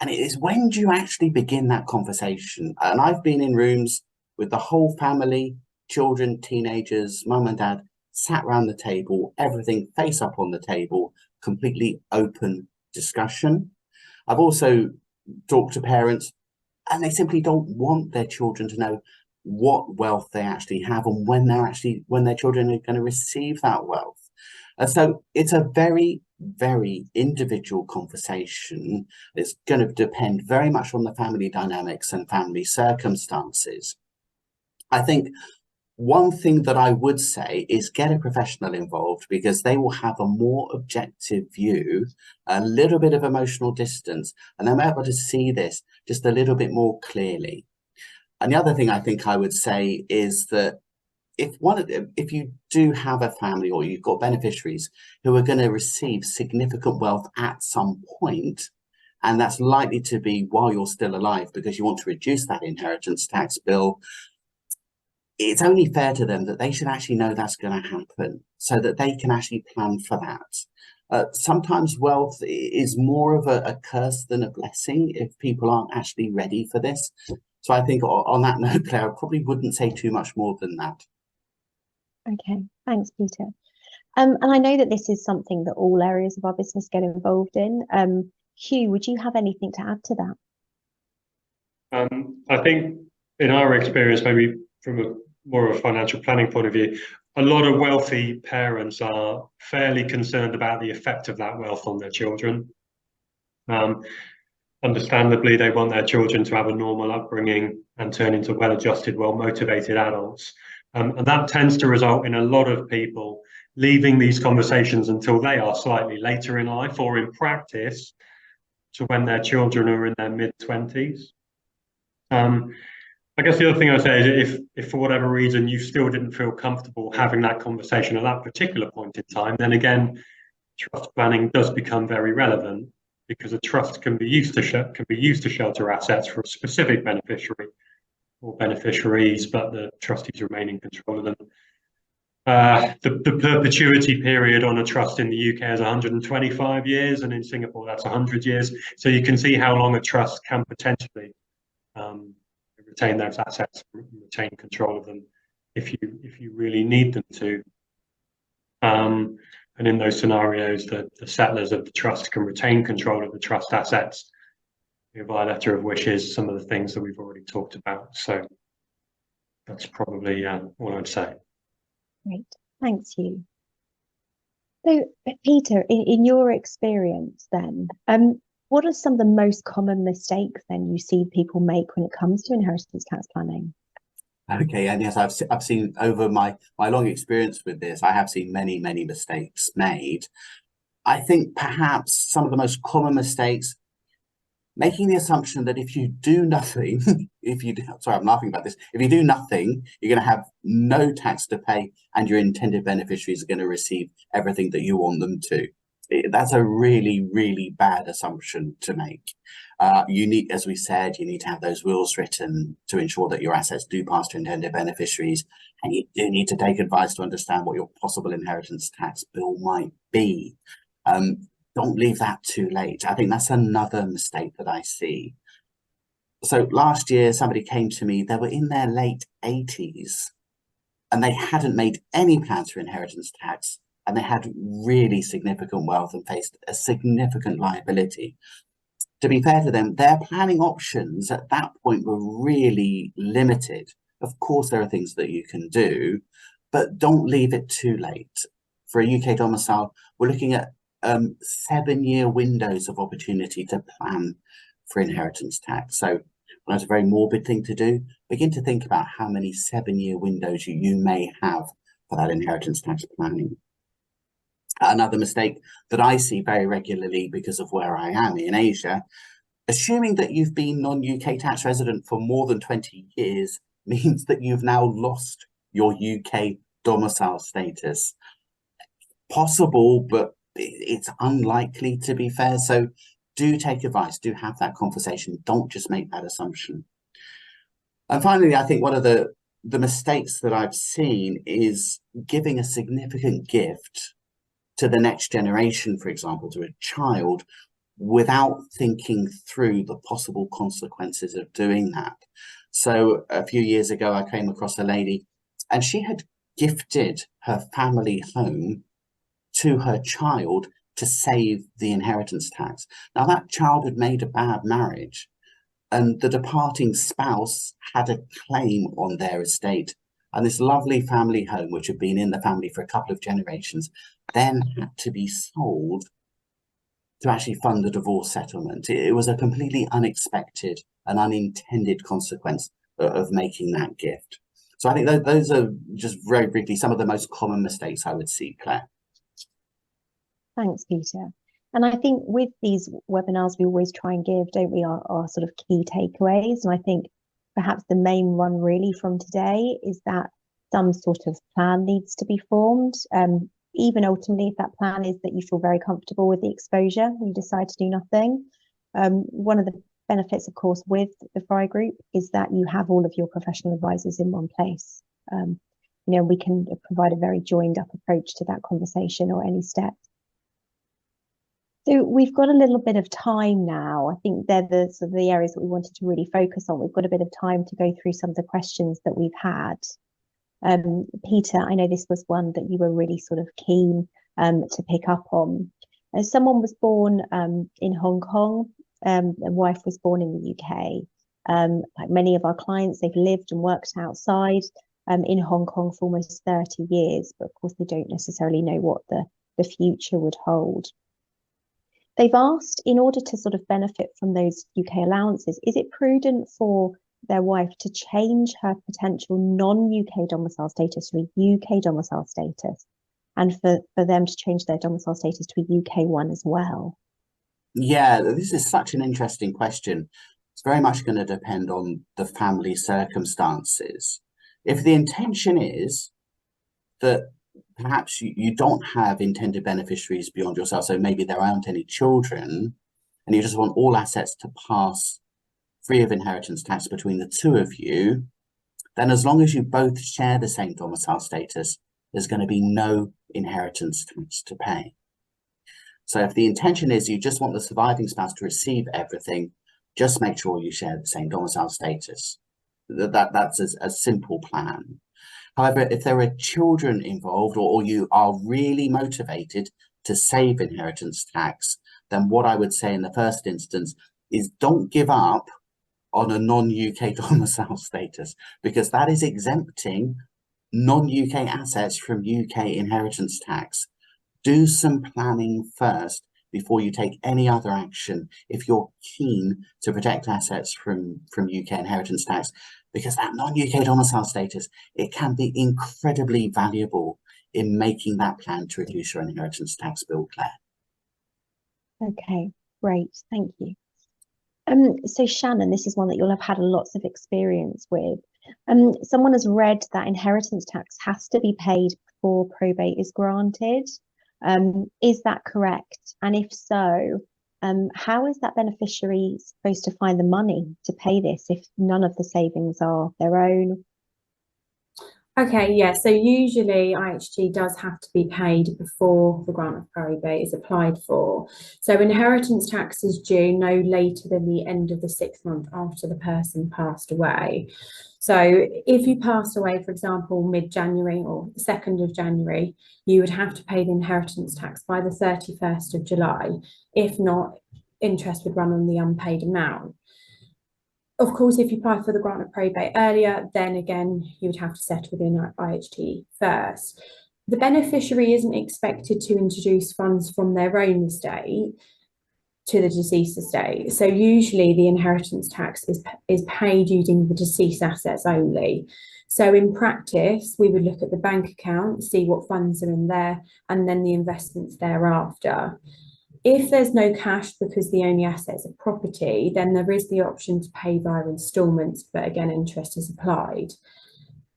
And it is, when do you actually begin that conversation? And I've been in rooms with the whole family, children, teenagers, mum and dad, sat around the table, everything face up on the table, completely open discussion. I've also talked to parents, and they simply don't want their children to know what wealth they actually have and when their children are going to receive that wealth. So it's a very individual conversation. It's going to depend very much on the family dynamics and family circumstances. I think one thing that I would say is get a professional involved, because they will have a more objective view, a little bit of emotional distance, and they're able to see this just a little bit more clearly. And the other thing I think I would say is that if you do have a family, or you've got beneficiaries who are going to receive significant wealth at some point, and that's likely to be while you're still alive because you want to reduce that inheritance tax bill, it's only fair to them that they should actually know that's going to happen so that they can actually plan for that. Sometimes wealth is more of a curse than a blessing if people aren't actually ready for this. So I think on that note, Claire, I probably wouldn't say too much more than that. Okay, thanks, Peter. And I know that this is something that all areas of our business get involved in. Hugh, would you have anything to add to that? I think in our experience, maybe from a more of a financial planning point of view, a lot of wealthy parents are fairly concerned about the effect of that wealth on their children. Understandably, they want their children to have a normal upbringing and turn into well-adjusted, well-motivated adults. And that tends to result in a lot of people leaving these conversations until they are slightly later in life, or in practice, to when their children are in their mid-20s. I guess the other thing I would say is if for whatever reason you still didn't feel comfortable having that conversation at that particular point in time, then again, trust planning does become very relevant, because a trust can be used to shelter assets for a specific beneficiary or beneficiaries, but the trustees remain in control of them. The perpetuity period on a trust in the UK is 125 years, and in Singapore that's 100 years. So you can see how long a trust can potentially retain those assets, retain control of them if you really need them to. And in those scenarios, the settlers of the trust can retain control of the trust assets via letter of wishes, some of the things that we've already talked about. So that's probably all I'd say. Great, thanks, Hugh. So, Peter, in your experience then, what are some of the most common mistakes then you see people make when it comes to inheritance tax planning? Okay, and yes, I've seen over my long experience with this, I have seen many mistakes made. I think perhaps some of the most common mistakes, making the assumption that if you do nothing, sorry, I'm laughing about this. If you do nothing, you're going to have no tax to pay, and your intended beneficiaries are going to receive everything that you want them to. That's a really bad assumption to make. You need, as we said, you need to have those wills written to ensure that your assets do pass to intended beneficiaries, and you do need to take advice to understand what your possible inheritance tax bill might be. Don't leave that too late. I think that's another mistake that I see. So last year, somebody came to me, they were in their late 80s, and they hadn't made any plans for inheritance tax, and they had really significant wealth and faced a significant liability. To be fair to them, their planning options at that point were really limited. Of course, there are things that you can do, but don't leave it too late. For a UK domicile, we're looking at 7-year windows of opportunity to plan for inheritance tax. So that's a very morbid thing to do. Begin to think about how many 7-year windows you may have for that inheritance tax planning. Another mistake that I see very regularly because of where I am in Asia, assuming that you've been non-UK tax resident for more than 20 years means that you've now lost your UK domicile status. Possible, but it's unlikely, to be fair. So do take advice, do have that conversation. Don't just make that assumption. And finally, I think one of the mistakes that I've seen is giving a significant gift to the next generation, for example, to a child, without thinking through the possible consequences of doing that. So a few years ago, I came across a lady, and she had gifted her family home to her child to save the inheritance tax. Now, that child had made a bad marriage, and the departing spouse had a claim on their estate. And this lovely family home, which had been in the family for a couple of generations, then had to be sold to actually fund the divorce settlement. It was a completely unexpected and unintended consequence of making that gift. So I think those are, just very briefly, some of the most common mistakes I would see, Claire. Thanks, Peter. And I think with these webinars, we always try and give, don't we, our sort of key takeaways. And I think perhaps the main one really from today is that some sort of plan needs to be formed. Even ultimately, if that plan is that you feel very comfortable with the exposure, you decide to do nothing. One of the benefits, of course, with the Fry Group is that you have all of your professional advisors in one place. we can provide a very joined up approach to that conversation or any steps. So we've got a little bit of time now. I think they're the sort of the areas that we wanted to really focus on. We've got a bit of time to go through some of the questions that we've had. Peter, I know this was one that you were really sort of keen to pick up on. Someone was born in Hong Kong. A wife was born in the UK. Like many of our clients, they've lived and worked outside in Hong Kong for almost 30 years, but of course they don't necessarily know what the future would hold. They've asked, in order to sort of benefit from those UK allowances, is it prudent for their wife to change her potential non-UK domicile status to a UK domicile status, and for them to change their domicile status to a UK one as well? Yeah, this is such an interesting question. It's very much going to depend on the family circumstances. If the intention is that perhaps you don't have intended beneficiaries beyond yourself, so maybe there aren't any children, and you just want all assets to pass free of inheritance tax between the two of you, then as long as you both share the same domicile status, there's going to be no inheritance tax to pay. So if the intention is you just want the surviving spouse to receive everything, just make sure you share the same domicile status. That's a simple plan. However, if there are children involved, or you are really motivated to save inheritance tax, then what I would say in the first instance is don't give up on a non-UK domicile status, because that is exempting non-UK assets from UK inheritance tax. Do some planning first before you take any other action if you're keen to protect assets from UK inheritance tax, because that non-UK domicile status, it can be incredibly valuable in making that plan to reduce your inheritance tax bill, Claire. Okay, great, thank you. So Shannon, this is one that you'll have had lots of experience with. Someone has read that inheritance tax has to be paid before probate is granted. Is that correct? And if so, how is that beneficiary supposed to find the money to pay this if none of the savings are their own? Okay, yeah, so usually IHT does have to be paid before the grant of probate is applied for. So inheritance tax is due no later than the end of the 6th month after the person passed away. So if you passed away, for example, mid-January or the 2nd of January, you would have to pay the inheritance tax by the 31st of July. If not, interest would run on the unpaid amount. Of course, if you apply for the grant of probate earlier, then again, you would have to settle within IHT first. The beneficiary isn't expected to introduce funds from their own estate to the deceased estate. So usually the inheritance tax is paid using the deceased assets only. So in practice, we would look at the bank account, see what funds are in there, and then the investments thereafter. If there's no cash because the only assets are property, then there is the option to pay via instalments, but again, interest is applied.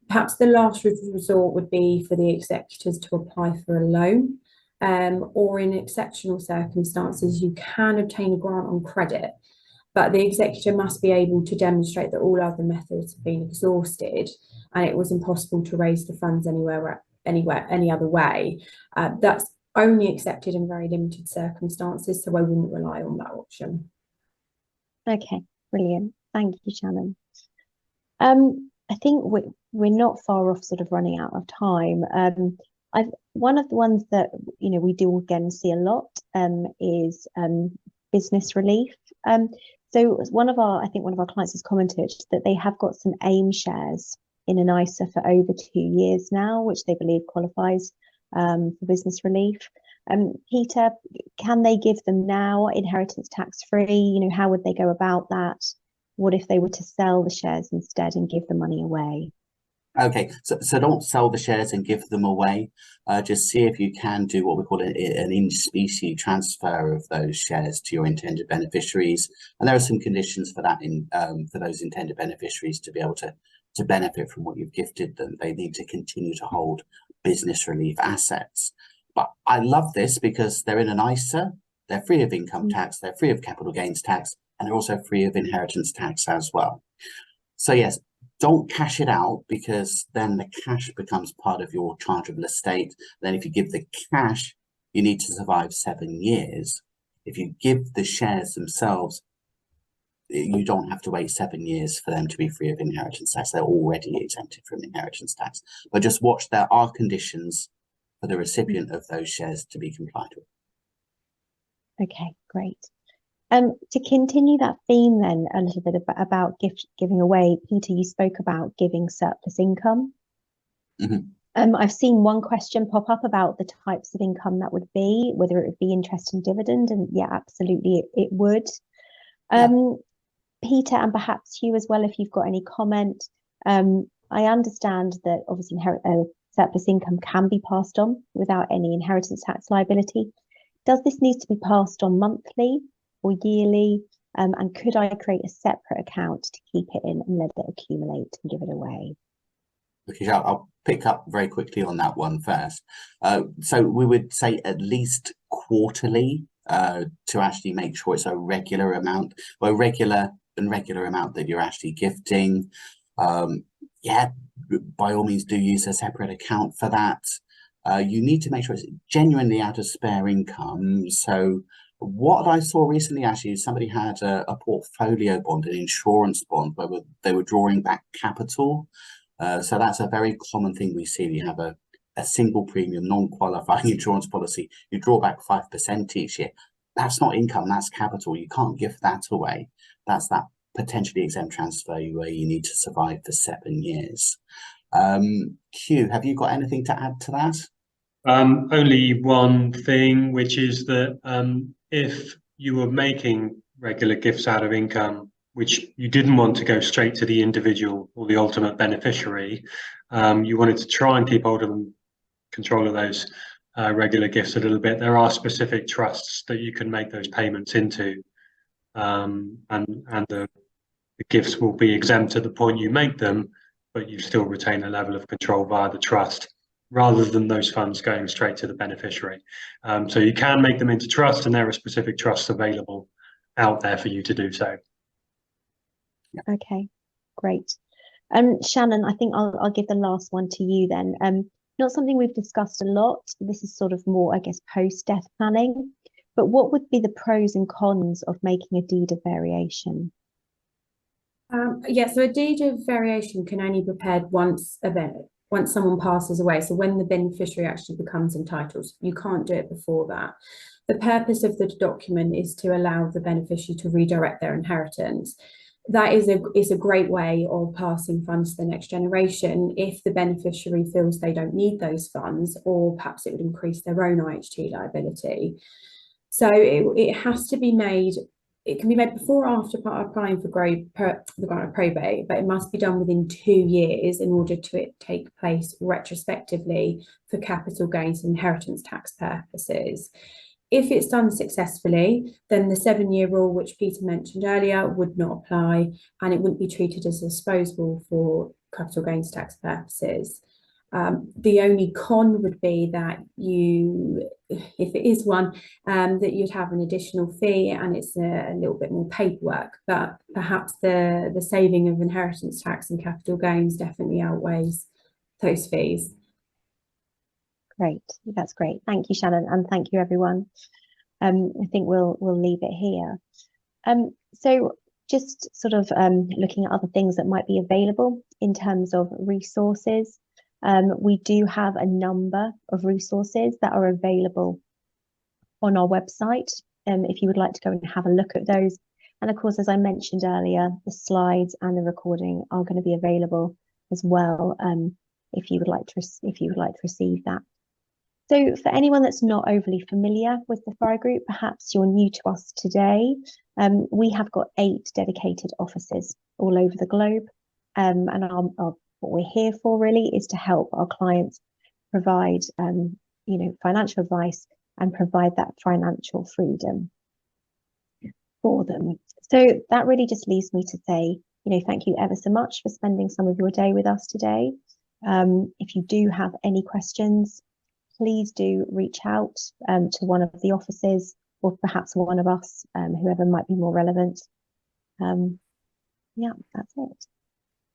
Perhaps the last resort would be for the executors to apply for a loan, or in exceptional circumstances, you can obtain a grant on credit, but the executor must be able to demonstrate that all other methods have been exhausted and it was impossible to raise the funds any other way. That's only accepted in very limited circumstances, so I wouldn't rely on that option. Okay, brilliant. Thank you, Shannon. I think we're not far off sort of running out of time. One of the ones that we do again see a lot is business relief. So one of our clients has commented that they have got some AIM shares in an ISA for over 2 years now, which they believe qualifies for business relief. Peter, can they give them now inheritance tax free? How would they go about that? What if they were to sell the shares instead and give the money away? Okay, so don't sell the shares and give them away. Just see if you can do what we call an in specie transfer of those shares to your intended beneficiaries. And there are some conditions for that for those intended beneficiaries to be able to benefit from what you've gifted them. They need to continue to hold business relief assets. But I love this because they're in an ISA, they're free of income tax, they're free of capital gains tax, and they're also free of inheritance tax as well. So yes, don't cash it out, because then the cash becomes part of your chargeable estate. Then if you give the cash, you need to survive 7 years. If you give the shares themselves, you don't have to wait 7 years for them to be free of inheritance tax. They're already exempted from inheritance tax. But just watch, there are conditions for the recipient of those shares to be complied with. Okay, great. To continue that theme then a little bit about giving away, Peter, you spoke about giving surplus income. I've seen one question pop up about the types of income that would be, whether it would be interest and dividend, and yeah, absolutely it would. Peter, and perhaps you as well, if you've got any comment. I understand that obviously surplus income can be passed on without any inheritance tax liability. Does this need to be passed on monthly or yearly? And could I create a separate account to keep it in and let it accumulate and give it away? Okay, I'll pick up very quickly on that one first. So we would say at least quarterly to actually make sure it's a regular amount, or regular amount that you're actually gifting. Yeah, by all means do use a separate account for that. You need to make sure it's genuinely out of spare income. So what I saw recently, actually, somebody had a portfolio bond, an insurance bond, where they were drawing back capital. So that's a very common thing we see. You have a single premium, non-qualifying insurance policy. You draw back 5% each year. That's not income, that's capital. You can't give that away. That's that potentially exempt transfer where you need to survive for 7 years. Q, have you got anything to add to that? Only one thing, which is that if you were making regular gifts out of income, which you didn't want to go straight to the individual or the ultimate beneficiary, you wanted to try and keep hold of them, control of those regular gifts a little bit, there are specific trusts that you can make those payments into, and the gifts will be exempt at the point you make them, but you still retain a level of control via the trust, rather than those funds going straight to the beneficiary. So you can make them into trust, and there are specific trusts available out there for you to do so. Okay, great. Shannon, I think I'll give the last one to you then. Not something we've discussed a lot. This is sort of more, I guess, post-death planning. But what would be the pros and cons of making a deed of variation? Yeah, so a deed of variation can only be prepared once someone passes away. So when the beneficiary actually becomes entitled, you can't do it before that. The purpose of the document is to allow the beneficiary to redirect their inheritance. That is a great way of passing funds to the next generation if the beneficiary feels they don't need those funds, or perhaps it would increase their own IHT liability. So it has to be made. It can be made before or after applying for the grant of probate, but it must be done within 2 years in order to it take place retrospectively for capital gains and inheritance tax purposes. If it's done successfully, then the 7-year rule, which Peter mentioned earlier, would not apply, and it wouldn't be treated as disposable for capital gains tax purposes. The only con would be that if it is one, that you'd have an additional fee, and it's a little bit more paperwork, but perhaps the saving of inheritance tax and capital gains definitely outweighs those fees. Great, that's great. Thank you, Shannon, and thank you, everyone. I think we'll leave it here. So just sort of looking at other things that might be available in terms of resources. We do have a number of resources that are available on our website, if you would like to go and have a look at those. And of course, as I mentioned earlier, the slides and the recording are going to be available as well, if you would like to receive that. So for anyone that's not overly familiar with the FRI Group, perhaps you're new to us today, we have got 8 dedicated offices all over the globe, and what we're here for really is to help our clients provide financial advice and provide that financial freedom for them. So that really just leaves me to say, thank you ever so much for spending some of your day with us today. If you do have any questions, please do reach out to one of the offices, or perhaps one of us, whoever might be more relevant. Yeah, that's it.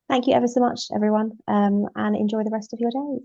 Thank you ever so much, everyone, and enjoy the rest of your day.